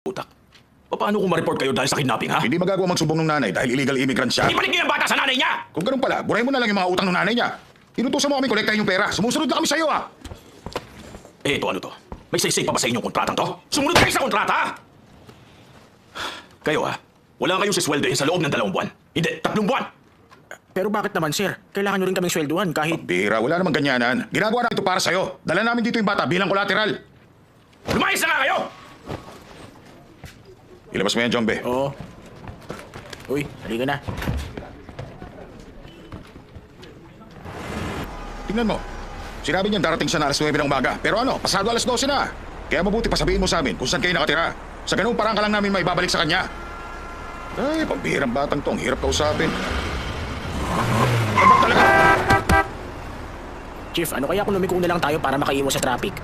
Putak. Paano kung ma-report kayo dahil sa kidnapping, ha? Hindi magagawa magsumbong ng nanay dahil illegal immigrant siya. Ibalik niyo yung bata sa nanay niya! Kung ganun pala, burahin mo na lang yung mga utang ng nanay niya. Inutusan mo kami kolektahin yung pera. Sumusunod na kami sa'yo, ah! Eh, ito ano to? May say pa ba sa inyong kontratang to? Sumunod kayo sa kontrata! Kayo, ha? Wala kayong sisweldohin sa loob ng 2 buwan. Hindi, 3 buwan! Pero bakit naman, sir? Kailangan nyo rin kaming swelduhan kahit... Bira, wala namang ganyanan. Ginagawa namin ito para sa'yo. Dala namin dito yung bata bilang collateral. Lumayas na nga kayo! Ilabas mo yan, Jombe. Oo. Uy, halika na. Tingnan mo. Sinabi niyan darating siya na alas 9 ng umaga. Pero ano, pasado alas 12 na. Kaya mabuti pa sabihin mo sa amin kung saan kayo nakatira. Sa ganung parang ka lang namin may babalik sa kanya. Ay, pambihirang batang to. Ang hirap kausapin. Dapat talaga. Chief, ano kaya kung lumiko na lang tayo para makaiwas sa traffic?